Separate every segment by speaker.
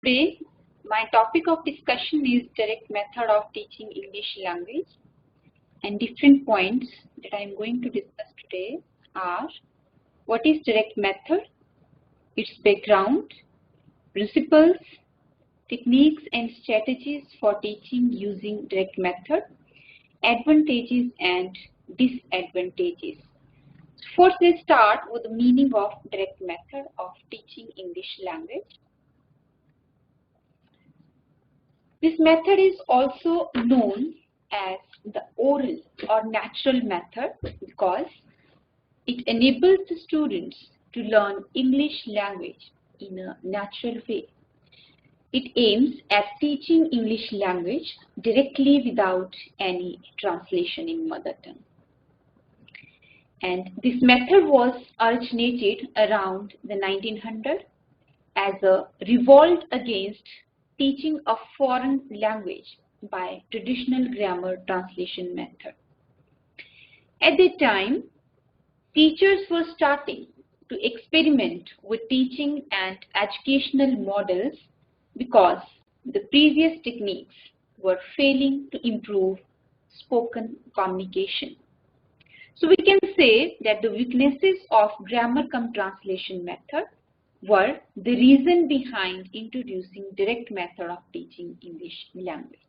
Speaker 1: Today, my topic of discussion is direct method of teaching English language, and different points that I am going to discuss today are: what is direct method, its background, principles, techniques and strategies for teaching using direct method, advantages and disadvantages. First, let's start with the meaning of direct method of teaching English language. This method is also known as the oral or natural method because it enables the students to learn English language in a natural way. It aims at teaching English language directly without any translation in mother tongue. And this method was originated around the 1900s as a revolt against teaching a foreign language by traditional grammar translation method. At that time, teachers were starting to experiment with teaching and educational models because the previous techniques were failing to improve spoken communication. So we can say that the weaknesses of grammar cum translation method were the reason behind introducing direct method of teaching English language.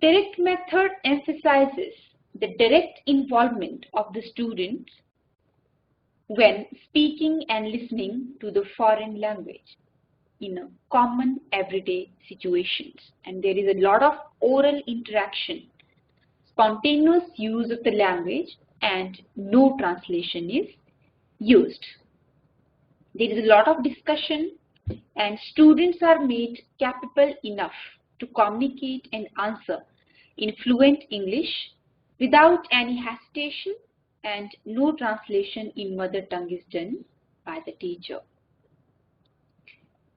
Speaker 1: Direct method emphasizes the direct involvement of the student when speaking and listening to the foreign language in a common everyday situations, and there is a lot of oral interaction, spontaneous use of the language, and no translation is used. There is a lot of discussion and students are made capable enough to communicate and answer in fluent English without any hesitation, and no translation in mother tongue is done by the teacher.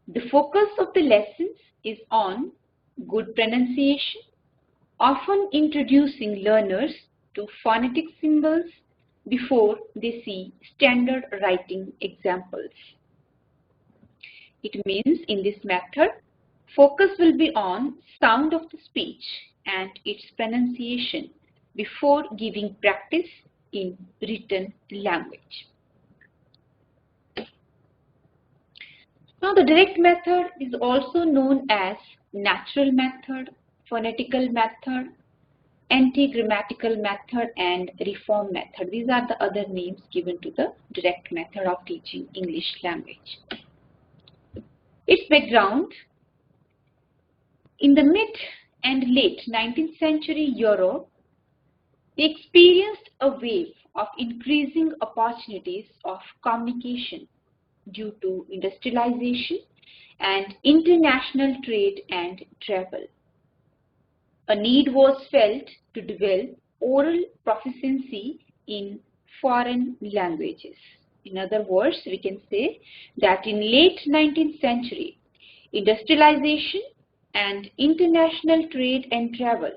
Speaker 1: The focus of the lessons is on good pronunciation, often introducing learners to phonetic symbols before they see standard writing examples. It means in this method, focus will be on sound of the speech and its pronunciation before giving practice in written language. Now, the direct method is also known as natural method, phonetical method, anti-grammatical method, and reform method. These are the other names given to the direct method of teaching English language. Its background: in the mid and late 19th century Europe, they experienced a wave of increasing opportunities of communication due to industrialization and international trade and travel. A need was felt to develop oral proficiency in foreign languages. In other words, we can say that in late 19th century, industrialization and international trade and travel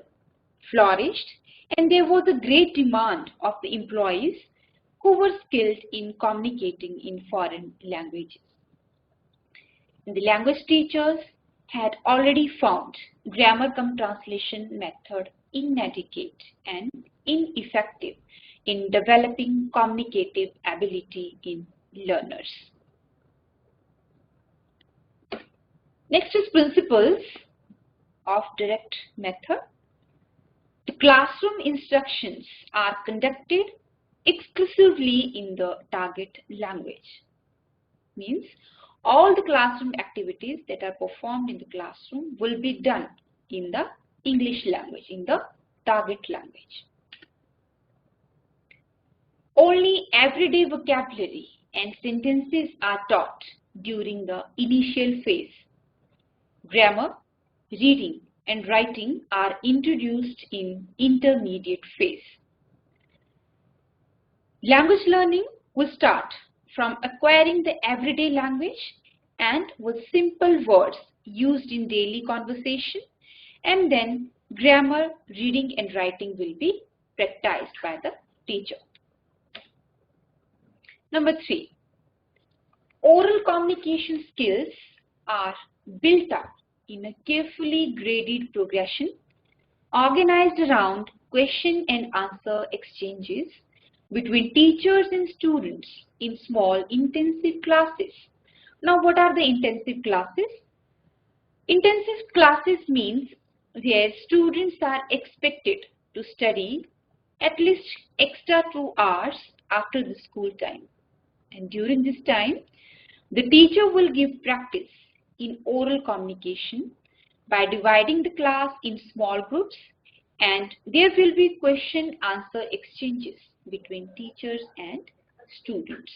Speaker 1: flourished, and there was a great demand of the employees who were skilled in communicating in foreign languages. And the language teachers had already found grammar cum translation method inadequate and ineffective in developing communicative ability in learners. Next is principles of direct method. The classroom instructions are conducted exclusively in the target language. Means all the classroom activities that are performed in the classroom will be done in the English language, in the target language. Only everyday vocabulary and sentences are taught during the initial phase. Grammar, reading, and writing are introduced in intermediate phase. Language learning will start from acquiring the everyday language and with simple words used in daily conversation, and then grammar, reading, and writing will be practiced by the teacher. Number 3. Oral communication skills are built up in a carefully graded progression organized around question and answer exchanges between teachers and students in small intensive classes. Now, what are the intensive classes? Intensive classes means where students are expected to study at least extra 2 hours after the school time. And during this time, the teacher will give practice in oral communication by dividing the class in small groups, and there will be question-answer exchanges between teachers and students.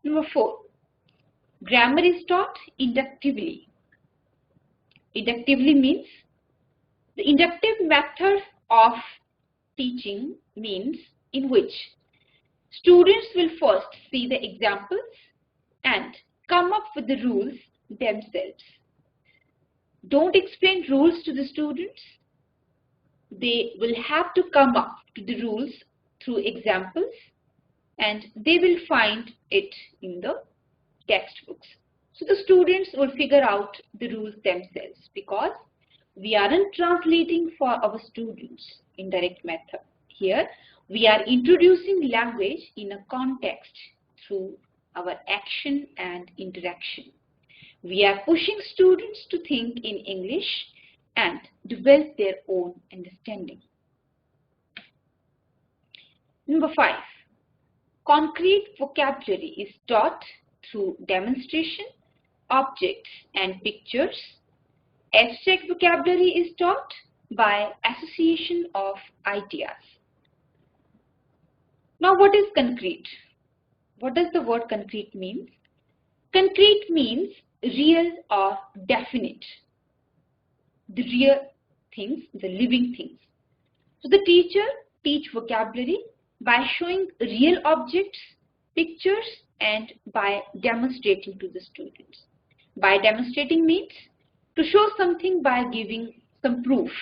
Speaker 1: Number 4, grammar is taught inductively. Inductively means the inductive method of teaching means in which students will first see the examples and come up with the rules themselves. Don't explain rules to the students. They will have to come up to the rules through examples, and they will find it in the textbooks. So the students will figure out the rules themselves, because we aren't translating for our students in direct method. Here we are introducing language in a context through our action and interaction. We are pushing students to think in English and develop their own understanding. Number 5, concrete vocabulary is taught through demonstration, objects and pictures. Abstract vocabulary is taught by association of ideas. Now, what is concrete? What does the word concrete mean? Concrete means real or definite. The real things, the living things. So the teacher teach vocabulary by showing real objects, pictures, and by demonstrating to the students. By demonstrating means to show something by giving some proof,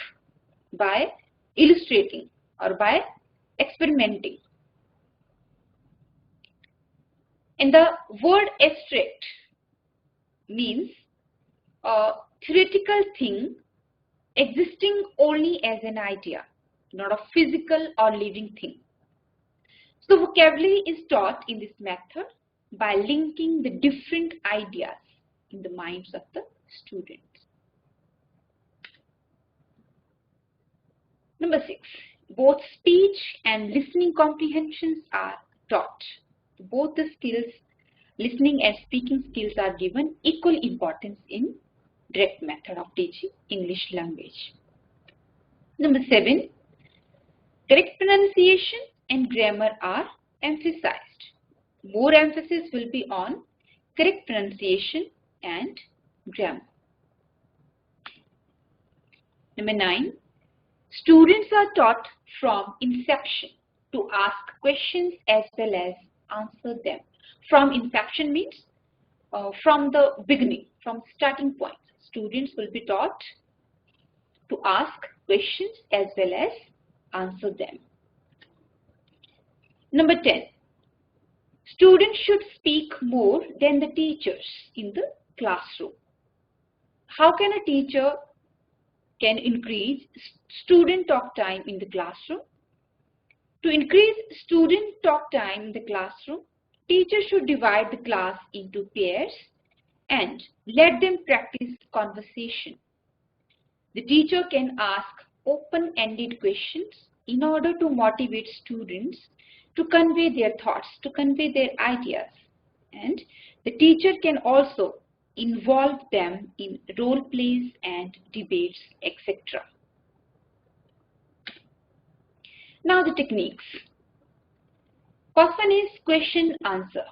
Speaker 1: by illustrating or by experimenting. And the word abstract means a theoretical thing existing only as an idea, not a physical or living thing. So vocabulary is taught in this method by linking the different ideas in the minds of the students. Number 6, both speech and listening comprehensions are taught. Both the skills, listening and speaking skills, are given equal importance in direct method of teaching English language. Number 7, correct pronunciation and grammar are emphasized. More emphasis will be on correct pronunciation and grammar. Number 9, students are taught from inception to ask questions as well as answer them. From inception means from the beginning, from starting point. Students will be taught to ask questions as well as answer them. Number 10, students should speak more than the teachers in the classroom. How can a teacher can increase student talk time in the classroom? To increase student talk time in the classroom, teachers should divide the class into pairs and let them practice conversation. The teacher can ask open-ended questions in order to motivate students to convey their thoughts, to convey their ideas. And the teacher can also involve them in role plays and debates, etc. Now the techniques. First one is question answer.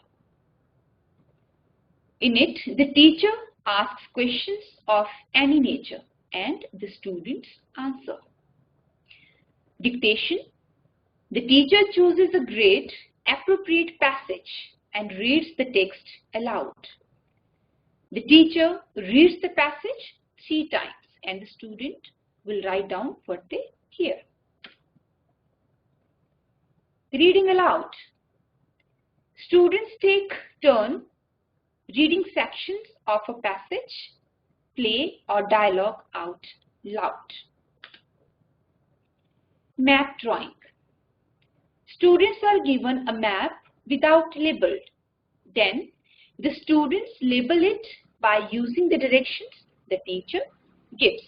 Speaker 1: In it, the teacher asks questions of any nature and the students answer. Dictation. The teacher chooses a great appropriate passage and reads the text aloud. The teacher reads the passage 3 times and the student will write down what they hear. Reading aloud. Students take turn reading sections of a passage, play or dialogue out loud. Map drawing. Students are given a map without label. Then the students label it by using the directions the teacher gives.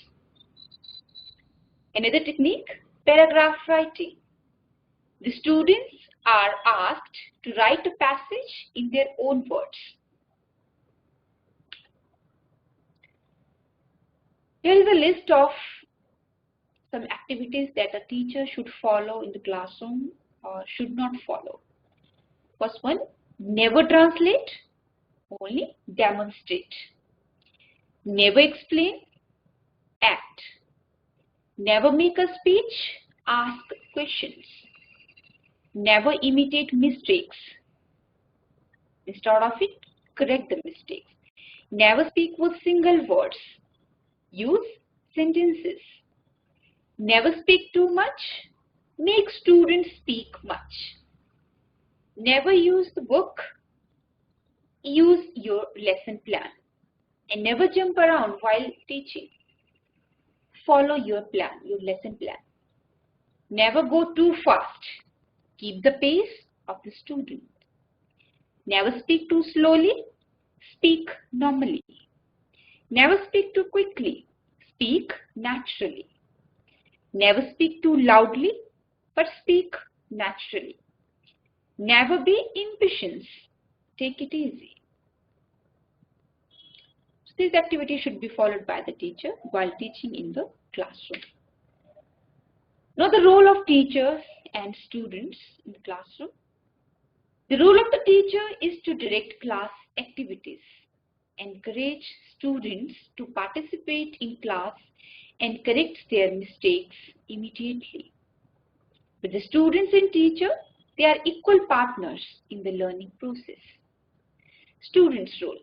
Speaker 1: Another technique, paragraph writing. The students are asked to write a passage in their own words. Here is a list of some activities that a teacher should follow in the classroom or should not follow. First one, never translate, only demonstrate. Never explain, act. Never make a speech, ask questions. Never imitate mistakes. Instead of it, correct the mistakes. Never speak with single words. Use sentences. Never speak too much. Make students speak much. Never use the book. Use your lesson plan. And never jump around while teaching. Follow your plan, your lesson plan. Never go too fast. Keep the pace of the student. Never speak too slowly. Speak normally. Never speak too quickly. Speak naturally. Never speak too loudly, but speak naturally. Never be impatient. Take it easy. So these activities should be followed by the teacher while teaching in the classroom. Now the role of teachers and students in the classroom. The role of the teacher is to direct class activities, encourage students to participate in class and correct their mistakes immediately. With the students and teacher, they are equal partners in the learning process. Students' role.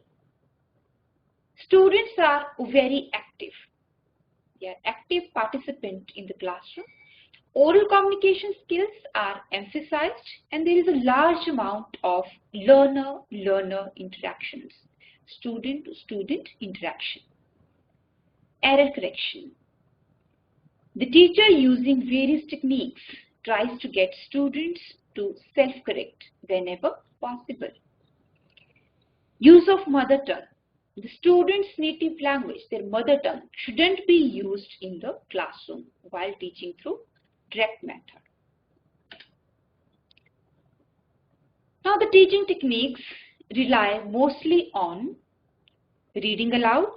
Speaker 1: Students are very active. They are active participants in the classroom. Oral communication skills are emphasized and there is a large amount of learner-learner interactions, student-to-student interaction. Error correction. The teacher, using various techniques, tries to get students to self-correct whenever possible. Use of mother tongue. The student's native language, their mother tongue, shouldn't be used in the classroom while teaching through direct method. Now the teaching techniques rely mostly on reading aloud,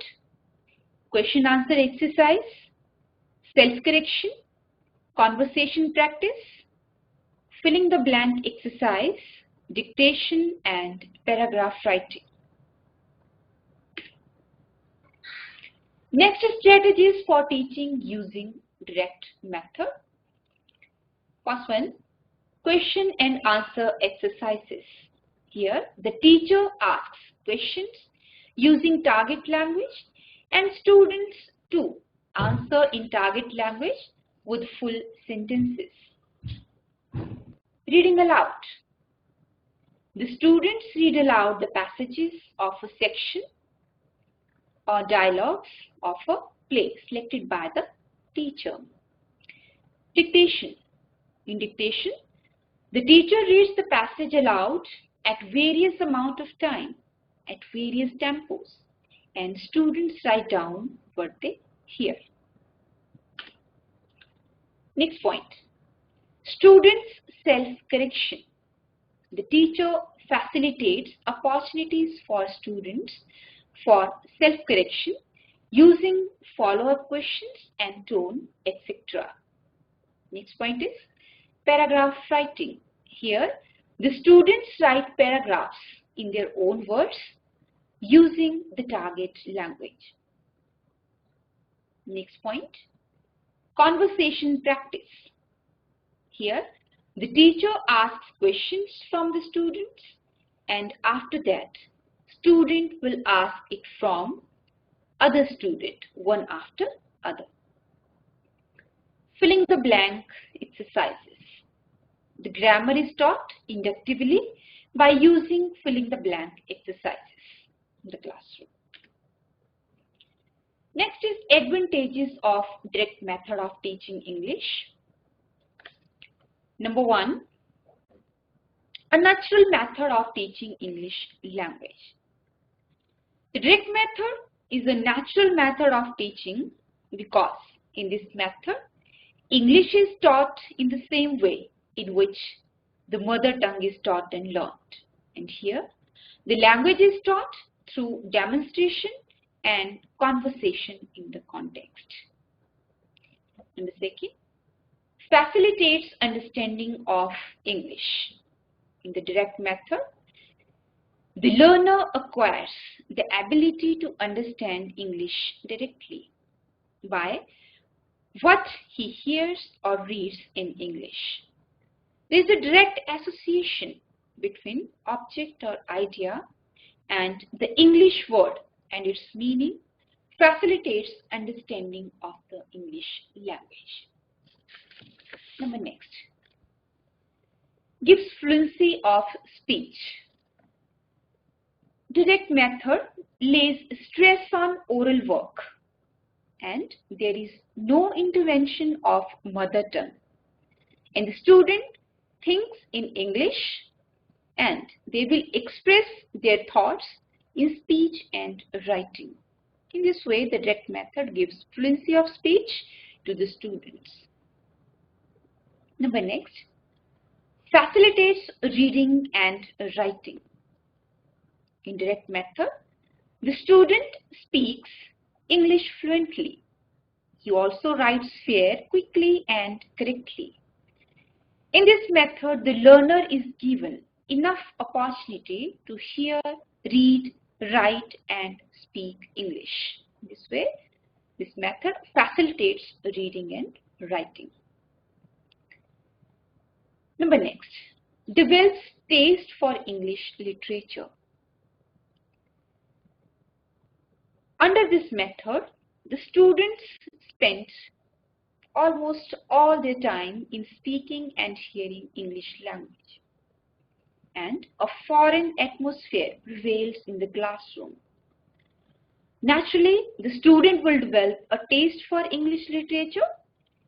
Speaker 1: question-answer exercise, self-correction, conversation practice, filling the blank exercise, dictation, and paragraph writing. Next is strategies for teaching using direct method. First one, question and answer exercises. Here, the teacher asks questions using target language and students to answer in target language with full sentences. Reading aloud. The students read aloud the passages of a section or dialogues of a play selected by the teacher. Dictation. In dictation, the teacher reads the passage aloud at various amount of time, at various tempos, and students write down what they hear. Next point, students' self-correction. The teacher facilitates opportunities for students for self-correction using follow-up questions and tone, etc. Next point is paragraph writing. Here, the students write paragraphs in their own words using the target language. Next point, conversation practice. Here, the teacher asks questions from the students and after that, student will ask it from other student, one after other. Filling the blank exercises. The grammar is taught inductively by using filling the blank exercises in the classroom. Next is advantages of direct method of teaching English. Number 1, a natural method of teaching English language. The direct method is a natural method of teaching because in this method, English is taught in the same way in which the mother tongue is taught and learned. And here, the language is taught through demonstration and conversation in the context. Number 2, facilitates understanding of English. In the direct method, the learner acquires the ability to understand English directly by what he hears or reads in English. There is a direct association between object or idea and the English word, and its meaning facilitates understanding of the English language. Number next, gives fluency of speech. Direct method lays stress on oral work and there is no intervention of mother tongue. And the student thinks in English and they will express their thoughts in speech and writing. In this way, the direct method gives fluency of speech to the students. Number next, facilitates reading and writing. In direct method, the student speaks English fluently. He also writes fair, quickly and correctly. In this method, the learner is given enough opportunity to hear, read, write and speak English. This way, this method facilitates reading and writing. Number next, develops taste for English literature. Under this method, the students spend almost all their time in speaking and hearing English language. And a foreign atmosphere prevails in the classroom. Naturally, the student will develop a taste for English literature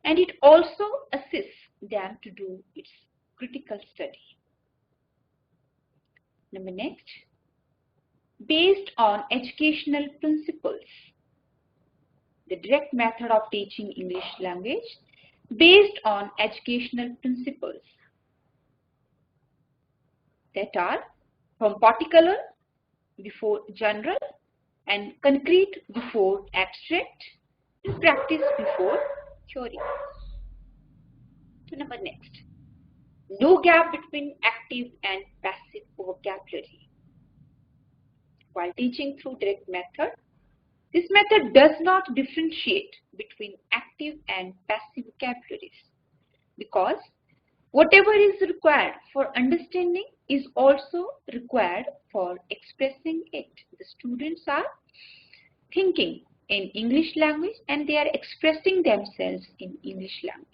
Speaker 1: and it also assists them to do its critical study. Number next, based on educational principles. The direct method of teaching English language based on educational principles that are from particular before general and concrete before abstract and practice before theory. So number next, no gap between active and passive vocabulary. While teaching through direct method, this method does not differentiate between active and passive vocabularies because whatever is required for understanding is also required for expressing it. The students are thinking in English language and they are expressing themselves in English language.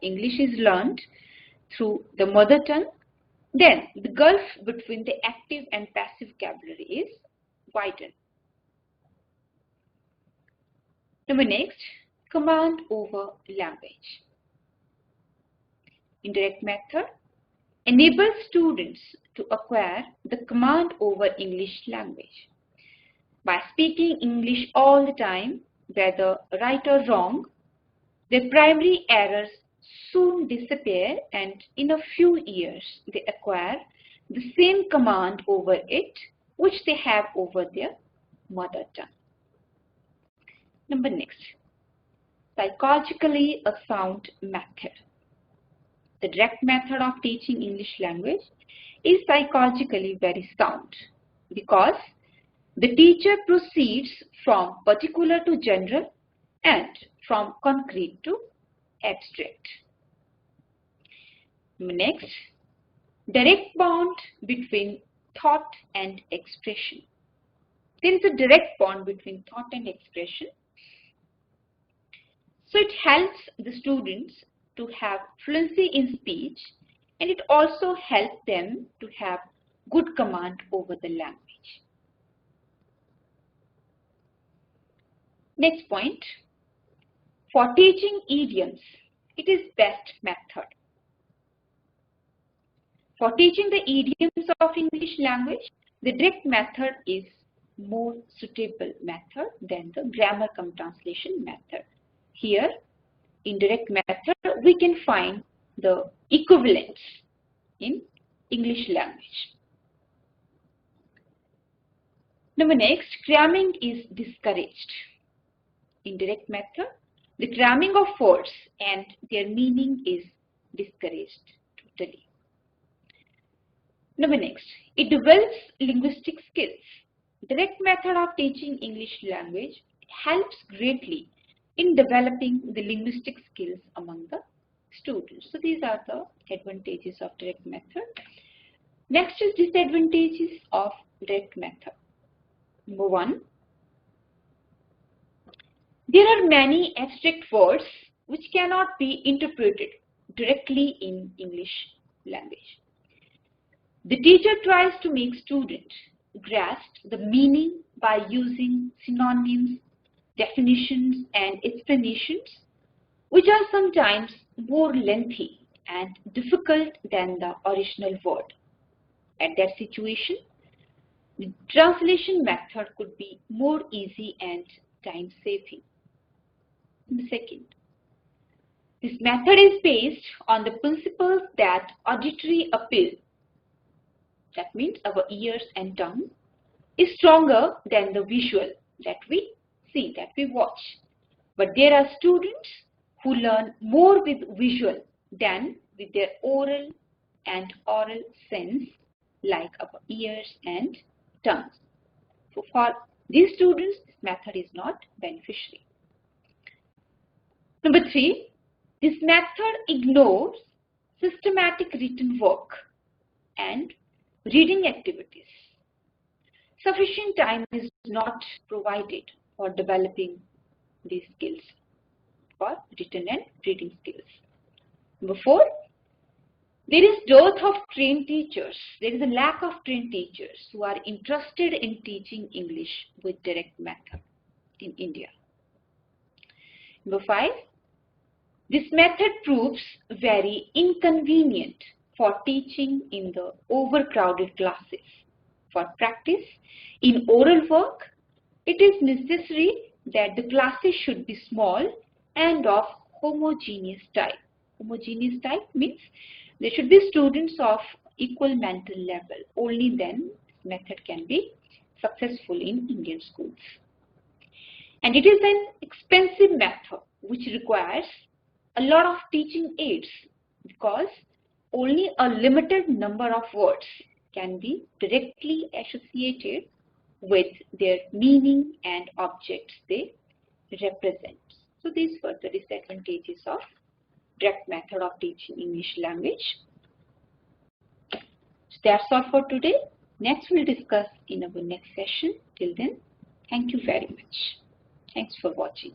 Speaker 1: English is learned through the mother tongue. Then the gulf between the active and passive vocabulary is widened. Number next, command over language. Indirect method enables students to acquire the command over English language. By speaking English all the time, whether right or wrong, their primary errors soon disappear and in a few years they acquire the same command over it which they have over their mother tongue. Number next, psychologically a sound method. The direct method of teaching English language is psychologically very sound because the teacher proceeds from particular to general and from concrete to abstract. Next, direct bond between thought and expression. There is a direct bond between thought and expression. So it helps the students to have fluency in speech and it also helps them to have good command over the language. Next point, for teaching idioms, it is best method. For teaching the idioms of English language, the direct method is more suitable method than the grammar cum translation method. Here, in direct method, we can find the equivalents in English language. Number next, cramming is discouraged. In direct method, the cramming of words and their meaning is discouraged totally. Number next, it develops linguistic skills. Direct method of teaching English language helps greatly in developing the linguistic skills among the students. So these are the advantages of direct method. Next is disadvantages of direct method. Number one, there are many abstract words which cannot be interpreted directly in English language. The teacher tries to make students grasp the meaning by using synonyms, definitions, and explanations, which are sometimes more lengthy and difficult than the original word. At that situation, the translation method could be more easy and time-saving. Second, this method is based on the principles that auditory appeal, that means our ears and tongue, is stronger than the visual that we see, that we watch. But there are students who learn more with visual than with their oral and oral sense, like our ears and tongues. So for these students, this method is not beneficial. Number three, this method ignores systematic written work and reading activities. Sufficient time is not provided for developing these skills, for written and reading skills. Number four, there is dearth of trained teachers. There is a lack of trained teachers who are interested in teaching English with direct method in India. Number five, this method proves very inconvenient for teaching in the overcrowded classes. For practice in oral work, it is necessary that the classes should be small and of homogeneous type. Homogeneous type means there should be students of equal mental level. Only then this method can be successful in Indian schools. And it is an expensive method which requires a lot of teaching aids because only a limited number of words can be directly associated with their meaning and objects they represent. So these were the disadvantages of direct method of teaching English language. So that's all for today. Next we'll discuss in our next session. Till then, thank you very much. Thanks for watching.